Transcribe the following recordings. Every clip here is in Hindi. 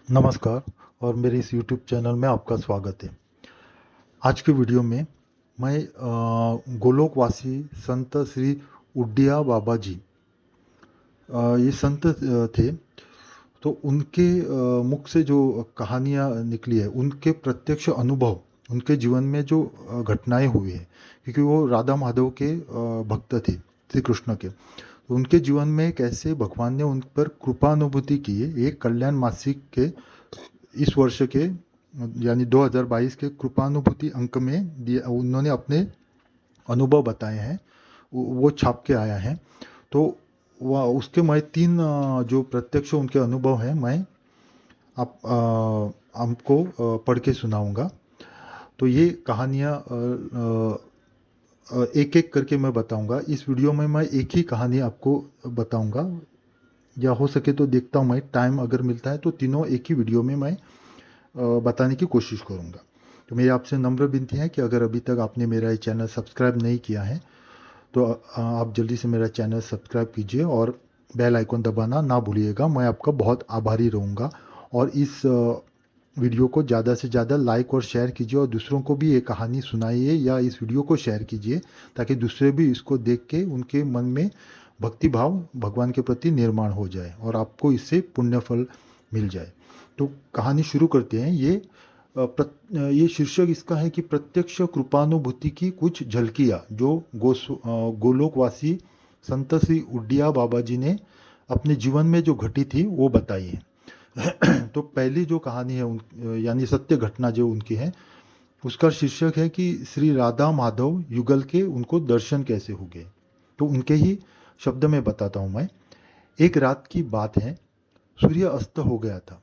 नमस्कार और मेरे इस YouTube चैनल में आपका स्वागत है। आज के वीडियो में मैं गोलोकवासी संत श्री उड्डिया बाबा जी, ये संत थे। तो उनके मुख से जो कहानियाँ निकली है, उनके प्रत्यक्ष अनुभव, उनके जीवन में जो घटनाएं हुई है, क्योंकि वो राधा माधव के भक्त थे, श्री कृष्ण के। तो उनके जीवन में कैसे भगवान ने उन पर कृपानुभूति की है, ये कल्याण मासिक के इस वर्ष के यानी 2022 के कृपानुभूति अंक में दिया, उन्होंने अपने अनुभव बताए हैं, वो छाप के आया है। तो वह उसके मैं तीन जो प्रत्यक्ष उनके अनुभव हैं, मैं आप हमको पढ़ के सुनाऊंगा। तो ये कहानियाँ एक एक करके मैं बताऊंगा। इस वीडियो में मैं एक ही कहानी आपको बताऊंगा, या हो सके तो देखता हूँ, मैं टाइम अगर मिलता है तो तीनों एक ही वीडियो में मैं बताने की कोशिश करूंगा। तो मेरी आपसे नम्र विनती है कि अगर अभी तक आपने मेरा ये चैनल सब्सक्राइब नहीं किया है तो आप जल्दी से मेरा चैनल सब्सक्राइब कीजिए और बेल आइकन दबाना ना भूलिएगा। मैं आपका बहुत आभारी रहूँगा। और इस वीडियो को ज़्यादा से ज़्यादा लाइक और शेयर कीजिए, और दूसरों को भी ये कहानी सुनाइए या इस वीडियो को शेयर कीजिए, ताकि दूसरे भी इसको देख के उनके मन में भक्ति भाव भगवान के प्रति निर्माण हो जाए और आपको इससे पुण्य फल मिल जाए। तो कहानी शुरू करते हैं। ये शीर्षक इसका है कि प्रत्यक्ष कृपानुभूति की कुछ झलकियाँ जो गोलोकवासी संत श्री उड्डिया बाबा जी ने अपने जीवन में जो घटी थी वो बताई है। तो पहली जो कहानी है यानी सत्य घटना जो उनकी है, उसका शीर्षक है कि श्री राधा माधव युगल के उनको दर्शन कैसे हो गए। तो उनके ही शब्द में बताता हूँ मैं। एक रात की बात है, सूर्य अस्त हो गया था।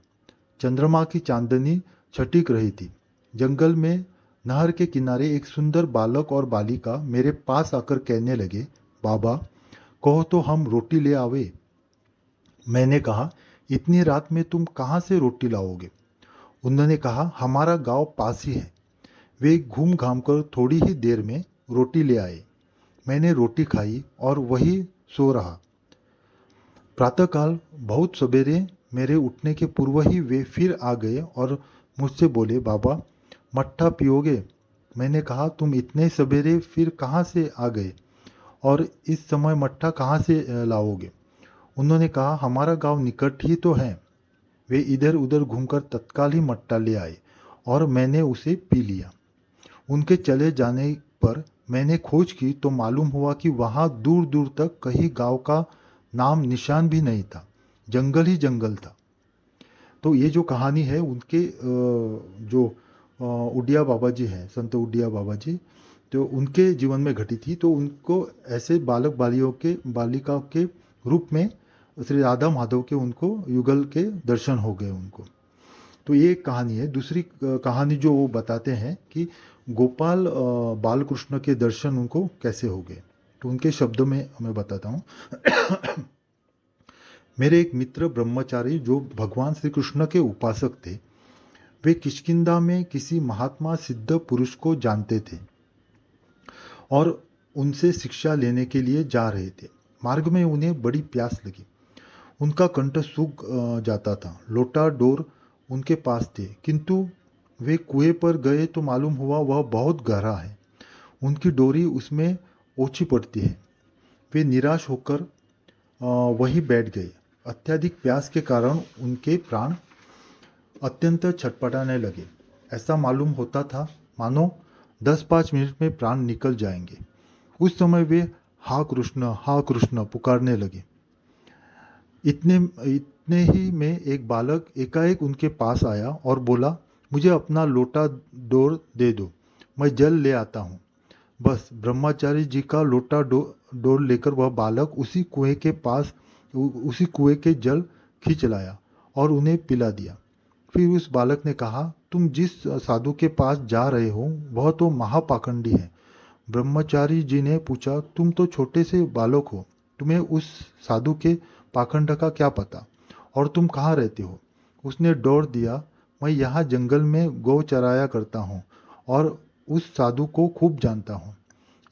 चंद्रमा की चांदनी छटिक रही थी। जंगल में नहर के किनारे एक सुंदर बालक और बालिका मेरे पास आकर कहने लगे, बाबा, कहो तो हम रोटी ले आवे। मैंने कहा, इतनी रात में तुम कहाँ से रोटी लाओगे? उन्होंने कहा, हमारा गांव पास ही है। वे घूम घाम कर थोड़ी ही देर में रोटी ले आए। मैंने रोटी खाई और वही सो रहा। प्रातःकाल बहुत सवेरे मेरे उठने के पूर्व ही वे फिर आ गए और मुझसे बोले, बाबा, मट्ठा पियोगे? मैंने कहा, तुम इतने सवेरे फिर कहाँ से आ गए और इस समय मट्ठा कहाँ से लाओगे? उन्होंने कहा, हमारा गांव निकट ही तो है। वे इधर उधर घूमकर तत्काल ही मट्टा ले आए और मैंने उसे पी लिया। उनके चले जाने पर मैंने खोज की तो मालूम हुआ कि वहां दूर दूर तक कहीं गांव का नाम निशान भी नहीं था। जंगल ही जंगल था। तो ये जो कहानी है उनके जो उडिया बाबा जी हैं, संत उडिया बाबा जी, तो उनके जीवन में घटी थी। तो उनको ऐसे बालक बालियों के बालिका के रूप में श्री राधा माधव के उनको युगल के दर्शन हो गए उनको। तो ये एक कहानी है। दूसरी कहानी जो वो बताते हैं कि गोपाल बालकृष्ण के दर्शन उनको कैसे हो गए। तो उनके शब्दों में मैं बताता हूँ। मेरे एक मित्र ब्रह्मचारी जो भगवान श्री कृष्ण के उपासक थे, वे किष्किंधा में किसी महात्मा सिद्ध पुरुष को जानते थे और उनसे शिक्षा लेने के लिए जा रहे थे। मार्ग में उन्हें बड़ी प्यास लगी। उनका कंठ सूख जाता था। लोटा डोर उनके पास थे, किंतु वे कुएं पर गए तो मालूम हुआ वह बहुत गहरा है। उनकी डोरी उसमें ओछी पड़ती है। वे निराश होकर वहीं बैठ गए। अत्यधिक प्यास के कारण उनके प्राण अत्यंत छटपटाने लगे। ऐसा मालूम होता था मानो 10-5 मिनट में प्राण निकल जाएंगे। उस समय वे हा कृष्ण पुकारने लगे। इतने इतने ही में एक बालक एकाएक उनके पास आया और बोला, मुझे अपना लोटा डोर दे दो, मैं जल ले आता हूँ। बस ब्रह्मचारी जी का लोटा डोर लेकर वह बालक उसी कुएं के जल खींच लाया और उन्हें पिला दिया। फिर उस बालक ने कहा, तुम जिस साधु के पास जा रहे हो वह तो महापाखंडी है। ब्रह्मचारी जी ने पूछा, तुम तो छोटे से बालक हो, तुम्हें उस साधु के पाखंड का क्या पता, और तुम कहाँ रहते हो? उसने डोर दिया, मैं यहाँ जंगल में गौ चराया करता हूँ और उस साधु को खूब जानता हूँ।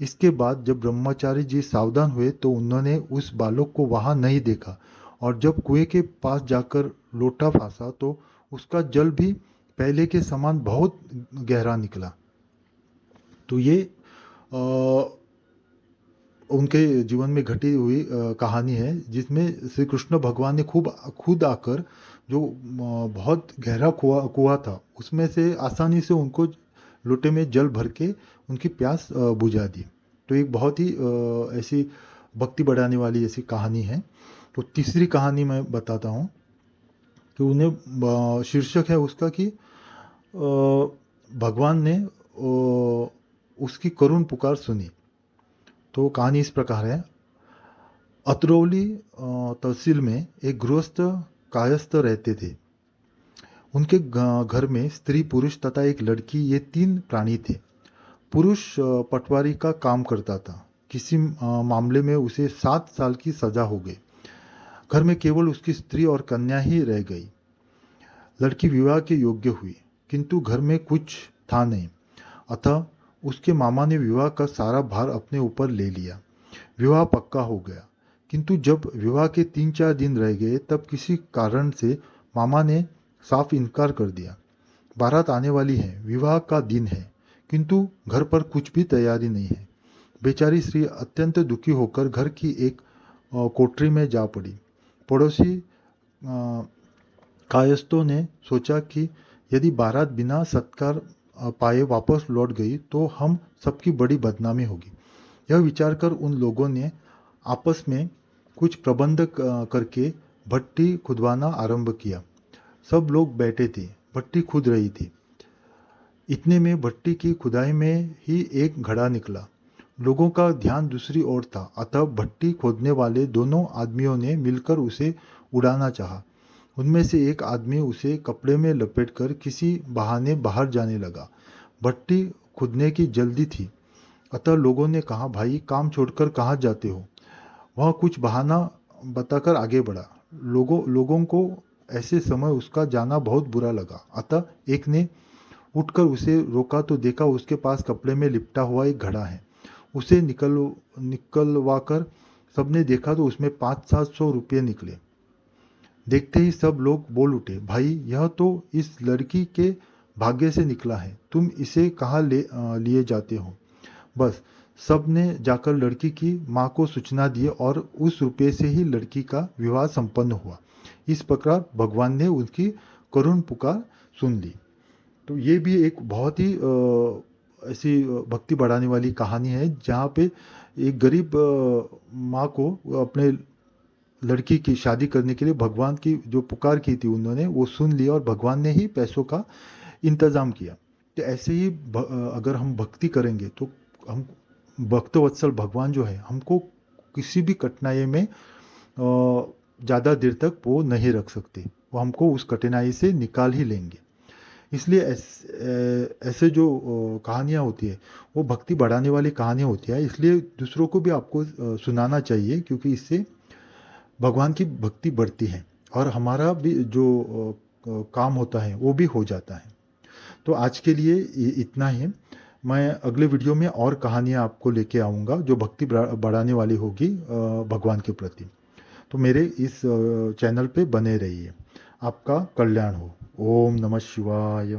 इसके बाद जब ब्रह्मचारी जी सावधान हुए तो उन्होंने उस बालक को वहां नहीं देखा, और जब कुएं के पास जाकर लोटा फांसा तो उसका जल भी पहले के समान बहुत गहरा निकला। तो ये अ, उनके जीवन में घटी हुई कहानी है, जिसमें श्री कृष्ण भगवान ने खूब खुद आकर जो बहुत गहरा कुआं था उसमें से आसानी से उनको लोटे में जल भर के उनकी प्यास बुझा दी। तो एक बहुत ही ऐसी भक्ति बढ़ाने वाली ऐसी कहानी है। तो तीसरी कहानी मैं बताता हूँ कि उन्हें शीर्षक है उसका कि भगवान ने उसकी करुण पुकार सुनी। तो कहानी इस प्रकार है। अतरौली तहसील में एक गृहस्थ कायस्थ रहते थे। उनके घर में स्त्री पुरुष तथा एक लड़की, ये तीन प्राणी थे। पुरुष पटवारी का काम करता था। किसी मामले में उसे 7 साल की सजा हो गई। घर में केवल उसकी स्त्री और कन्या ही रह गई। लड़की विवाह के योग्य हुई, किंतु घर में कुछ था नहीं। अतः उसके मामा ने विवाह का सारा भार अपने ऊपर ले लिया। विवाह पक्का हो गया, किंतु जब विवाह के 3-4 दिन रह गए तब किसी कारण से मामा ने साफ इनकार कर दिया। बारात आने वाली है, विवाह का दिन है, किंतु घर पर कुछ भी तैयारी नहीं है। बेचारी स्त्री अत्यंत दुखी होकर घर की एक कोठरी में जा पड़ी। पड़ोसी कायस्थों ने सोचा कि यदि बारात बिना सत्कार पाए वापस लौट गई तो हम सबकी बड़ी बदनामी होगी। यह विचार कर उन लोगों ने आपस में कुछ प्रबंध करके भट्टी खुदवाना आरंभ किया। सब लोग बैठे थे, भट्टी खुद रही थी। इतने में भट्टी की खुदाई में ही एक घड़ा निकला। लोगों का ध्यान दूसरी ओर था, अतः भट्टी खोदने वाले दोनों आदमियों ने मिलकर उसे उड़ाना चाहा। उनमें से एक आदमी उसे कपड़े में लपेटकर किसी बहाने बाहर जाने लगा। भट्टी खुदने की जल्दी थी, अतः लोगों ने कहा, भाई काम छोड़कर कहाँ जाते हो? वह कुछ बहाना बताकर आगे बढ़ा। लोगों को ऐसे समय उसका जाना बहुत बुरा लगा, अतः एक ने उठकर उसे रोका तो देखा उसके पास कपड़े में लिपटा हुआ एक घड़ा है। उसे निकलवाकर सबने देखा तो उसमें 500-700 रुपये निकले। देखते ही सब लोग बोल उठे, भाई यह तो इस लड़की के भाग्य से निकला है, तुम इसे कहाँ लिए जाते हो? बस सब ने जाकर लड़की की माँ को सूचना दी और उस रुपये से ही लड़की का विवाह संपन्न हुआ। इस प्रकार भगवान ने उसकी करुण पुकार सुन ली। तो ये भी एक बहुत ही ऐसी भक्ति बढ़ाने वाली कहानी है, जहाँ पे एक गरीब माँ को अपने लड़की की शादी करने के लिए भगवान की जो पुकार की थी उन्होंने वो सुन लिया और भगवान ने ही पैसों का इंतजाम किया। तो ऐसे ही अगर हम भक्ति करेंगे तो हम भक्त वत्सल भगवान जो है हमको किसी भी कठिनाई में ज़्यादा देर तक वो नहीं रख सकते, वो हमको उस कठिनाई से निकाल ही लेंगे। इसलिए ऐसे जो कहानियाँ होती है वो भक्ति बढ़ाने वाली कहानियाँ होती है, इसलिए दूसरों को भी आपको सुनाना चाहिए, क्योंकि इससे भगवान की भक्ति बढ़ती है और हमारा भी जो काम होता है वो भी हो जाता है। तो आज के लिए इतना ही। मैं अगले वीडियो में और कहानियाँ आपको लेके आऊँगा जो भक्ति बढ़ाने वाली होगी भगवान के प्रति। तो मेरे इस चैनल पे बने रहिए। आपका कल्याण हो। ओम नमः शिवाय।